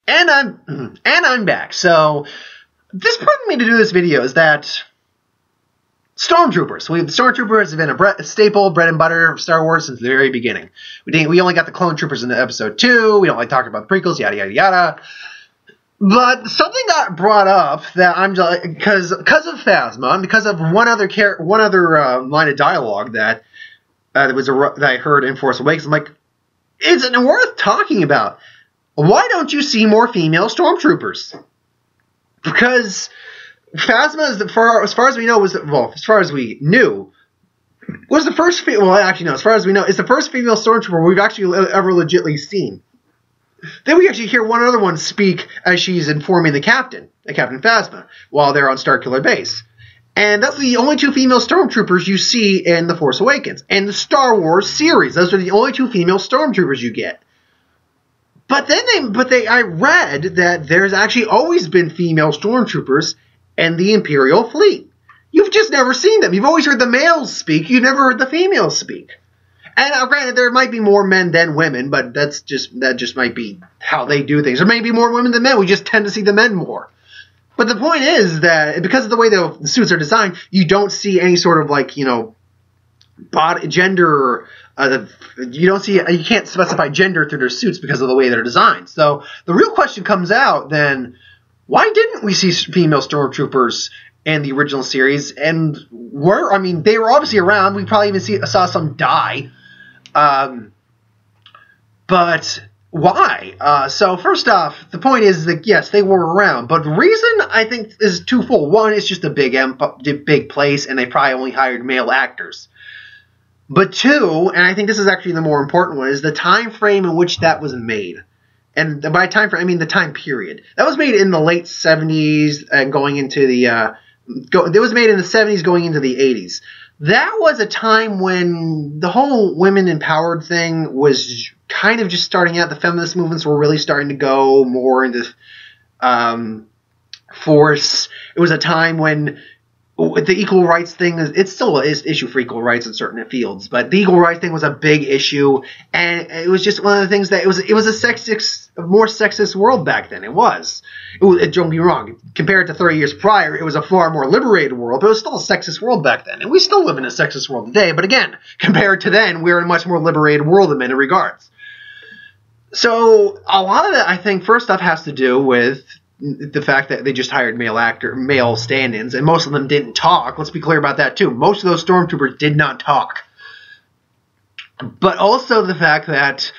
And I'm back. So this prompted me to do this video is that Stormtroopers. Stormtroopers have been a staple, bread and butter of Star Wars since the very beginning. We only got the clone troopers in episode 2. We don't like talking about the prequels, yada yada yada. But something got brought up that I'm just because of Phasma and because of one other line of dialogue that that I heard in Force Awakens. I'm like, is it worth talking about? Why don't you see more female Stormtroopers? Because Phasma is as far as we know as far as we knew was the first as far as we know, it's the first female Stormtrooper we've actually ever legitimately seen. Then we actually hear one other one speak as she's informing the Captain Phasma, while they're on Starkiller Base. And that's the only 2 female Stormtroopers you see in The Force Awakens. And the Star Wars series, those are the only 2 female Stormtroopers you get. But I read that there's actually always been female Stormtroopers in the Imperial fleet. You've just never seen them. You've always heard the males speak. You've never heard the females speak. And granted, there might be more men than women, but that just might be how they do things. There may be more women than men. We just tend to see the men more. But the point is that because of the way the suits are designed, you don't see any sort of body gender. You can't specify gender through their suits because of the way they're designed. So the real question comes out then: why didn't we see female Stormtroopers in the original series? And they were obviously around. We probably even saw some die. But why? So first off, the point is that yes, they were around, but the reason I think is twofold. One, it's just a big place, and they probably only hired male actors. But 2, and I think this is actually the more important one, is the time frame in which that was made. And by time frame, I mean the time period. That was made in the late 70s and going into the it was made in the 70s going into the 80s. That was a time when the whole women empowered thing was kind of just starting out. The feminist movements were really starting to go more into force. It was a time when the equal rights thing, it still is an issue for equal rights in certain fields, but the equal rights thing was a big issue, and it was just one of the things that it was a more sexist world back then. Don't get me wrong, compared to 30 years prior, it was a far more liberated world, but it was still a sexist world back then, and we still live in a sexist world today, but again, compared to then, we're in a much more liberated world in many regards. So a lot of that, I think, first off, has to do with the fact that they just hired male stand-ins, and most of them didn't talk. Let's be clear about that too. Most of those Stormtroopers did not talk. But also the fact that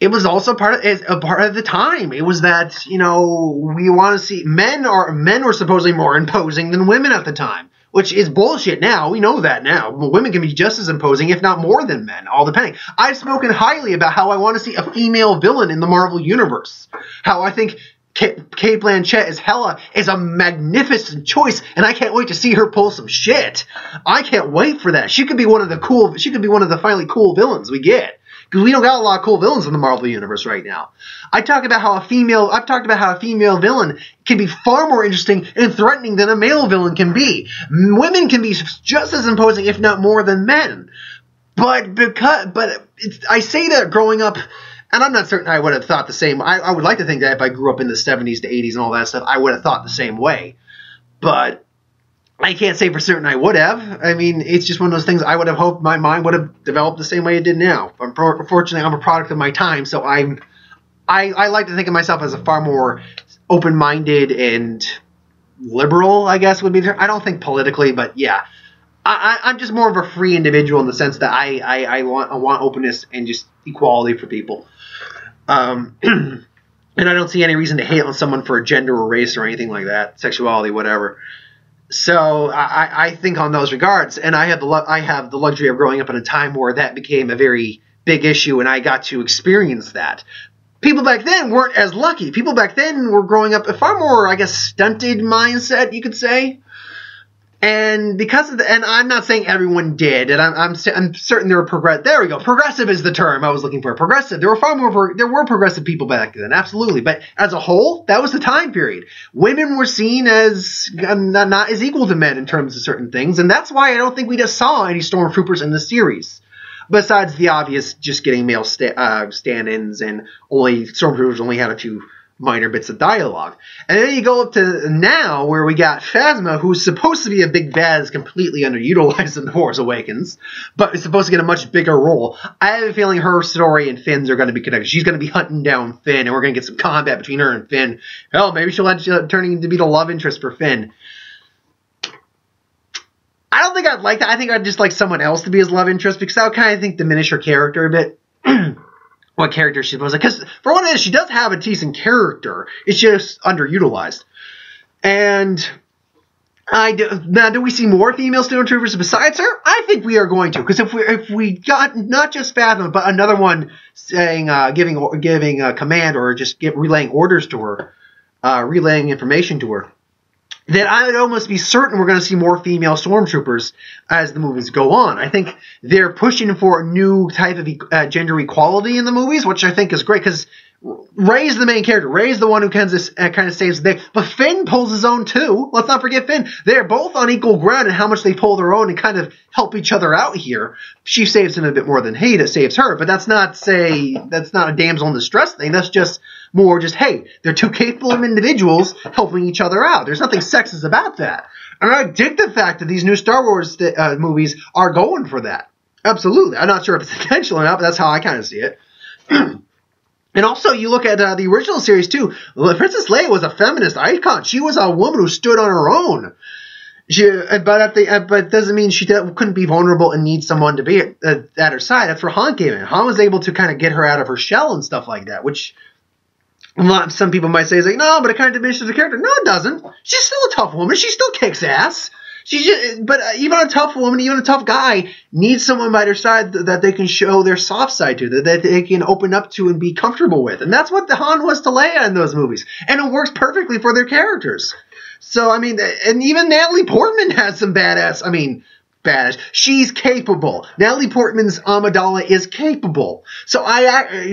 it was also part of the time. It was that, we want to see men were supposedly more imposing than women at the time, which is bullshit now. We know that now. Women can be just as imposing, if not more than men, all depending. I've spoken highly about how I want to see a female villain in the Marvel Universe. How I think Cate Blanchett as Hela is a magnificent choice, and I can't wait to see her pull some shit. I can't wait for that. She could be one of the finally cool villains we get, because we don't got a lot of cool villains in the Marvel Universe right now. I've talked about how a female villain can be far more interesting and threatening than a male villain can be. Women can be just as imposing, if not more, than men. But I say that growing up. And I'm not certain I would have thought the same. I would like to think that if I grew up in the 70s to 80s and all that stuff, I would have thought the same way. But I can't say for certain I would have. I mean, it's just one of those things I would have hoped my mind would have developed the same way it did now. Unfortunately, I'm a product of my time, so I like to think of myself as a far more open-minded and liberal, I guess would be the term. I don't think politically, but yeah. I'm just more of a free individual in the sense that I want openness and just equality for people. And I don't see any reason to hate on someone for a gender or race or anything like that, sexuality, whatever. So I think on those regards, and I have the luxury of growing up in a time where that became a very big issue, and I got to experience that. People back then weren't as lucky. People back then were growing up a far more, I guess, stunted mindset, you could say. And because of and I'm not saying everyone did, and I'm certain there were there we go. Progressive is the term I was looking for. Progressive. There were progressive people back then, absolutely. But as a whole, that was the time period. Women were seen as not as equal to men in terms of certain things, and that's why I don't think we just saw any Stormtroopers in the series. Besides the obvious, just getting male stand-ins, and Stormtroopers only had a few minor bits of dialogue. And then you go up to now, where we got Phasma, who's supposed to be a big bad, is completely underutilized in The Force Awakens, but is supposed to get a much bigger role. I have a feeling her story and Finn's are going to be connected. She's going to be hunting down Finn, and we're going to get some combat between her and Finn. Hell, maybe she'll end up turning to be the love interest for Finn. I don't think I'd like that. I think I'd just like someone else to be his love interest, because that would kind of, think, diminish her character a bit. What character she was like, because for what it is, she does have a decent character. It's just underutilized. And now, do we see more female stormtroopers besides her? I think we are going to, because if we got not just Phasma, but another one saying giving a command, or just relaying orders to her, relaying information to her, then I would almost be certain we're going to see more female stormtroopers as the movies go on. I think they're pushing for a new type of gender equality in the movies, which I think is great, because Rey's the main character. Rey's the one who kind of saves the day. But Finn pulls his own too. Let's not forget Finn. They're both on equal ground in how much they pull their own and kind of help each other out here. She saves him a bit more than Hayda saves her, but that's not a damsel in distress thing. That's just more hey, they're two capable individuals helping each other out. There's nothing sexist about that. And I dig the fact that these new Star Wars movies are going for that. Absolutely. I'm not sure if it's intentional or not, but that's how I kind of see it. And also, you look at the original series, too. Princess Leia was a feminist icon. She was a woman who stood on her own. But it doesn't mean she couldn't be vulnerable and need someone to be at her side. That's where Han came in. Han was able to kind of get her out of her shell and stuff like that, which some people might say is like, no, but it kind of diminishes the character. No, it doesn't. She's still a tough woman. She still kicks ass. But even a tough woman, even a tough guy, needs someone by their side that they can show their soft side to, that they can open up to and be comfortable with. And that's what the Han was to Leia in those movies. And it works perfectly for their characters. So, I mean, and even Natalie Portman has some badass, she's capable. Natalie Portman's Amidala is capable. So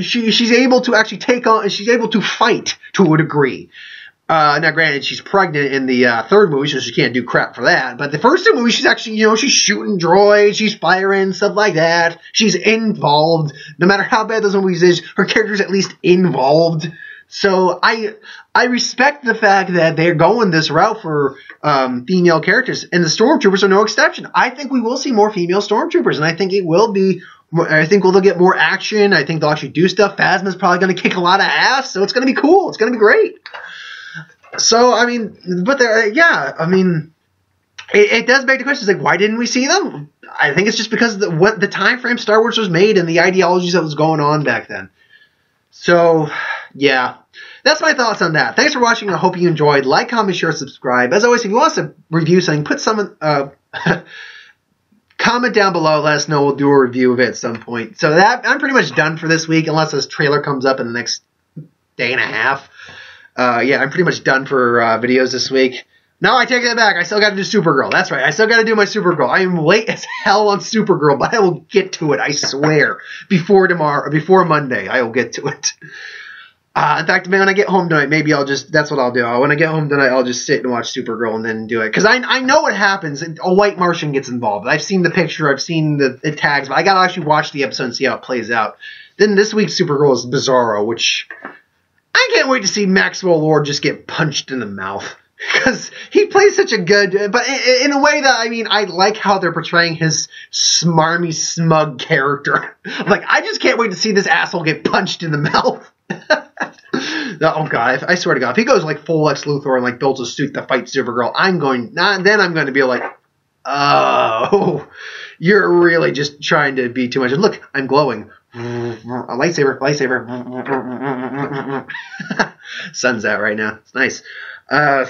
she's able to actually take on, she's able to fight to a degree. Now, granted, she's pregnant in the third movie, so she can't do crap for that. But the first two movies, she's actually, she's shooting droids, she's firing, stuff like that. She's involved. No matter how bad those movies is, her character's at least involved. So I respect the fact that they're going this route for female characters, and the Stormtroopers are no exception. I think we will see more female Stormtroopers, and I think it will be. I think we'll get more action. I think they'll actually do stuff. Phasma's probably going to kick a lot of ass, so it's going to be cool. It's going to be great. So, I mean, but it does beg the question, like, why didn't we see them? I think it's just because of the time frame Star Wars was made and the ideologies that was going on back then. So, yeah, that's my thoughts on that. Thanks for watching. I hope you enjoyed. Like, comment, share, subscribe. As always, if you want us to review something, put some comment down below. Let us know. We'll do a review of it at some point. So I'm pretty much done for this week, unless this trailer comes up in the next day and a half. Yeah, I'm pretty much done for videos this week. No, I take that back. I still got to do Supergirl. That's right. I still got to do my Supergirl. I am late as hell on Supergirl, but I will get to it. I swear. Before Monday, I will get to it. In fact, when I get home tonight, maybe that's what I'll do. When I get home tonight, I'll just sit and watch Supergirl and then do it. Because I know what happens. A white Martian gets involved. I've seen the picture. I've seen the tags. But I got to actually watch the episode and see how it plays out. Then this week's Supergirl is Bizarro, which I can't wait to see Maxwell Lord just get punched in the mouth. Because he plays such a good, but in a way that, I like how they're portraying his smarmy, smug character. Like, I just can't wait to see this asshole get punched in the mouth. Oh, God, I swear to God, if he goes, like, full Lex Luthor and, builds a suit to fight Supergirl, then I'm going to be like, oh, you're really just trying to be too much. And look, I'm glowing. A lightsaber. Sun's out right now. It's nice.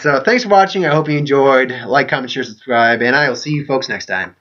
So thanks for watching. I hope you enjoyed. Like, comment, share, subscribe, and I will see you folks next time.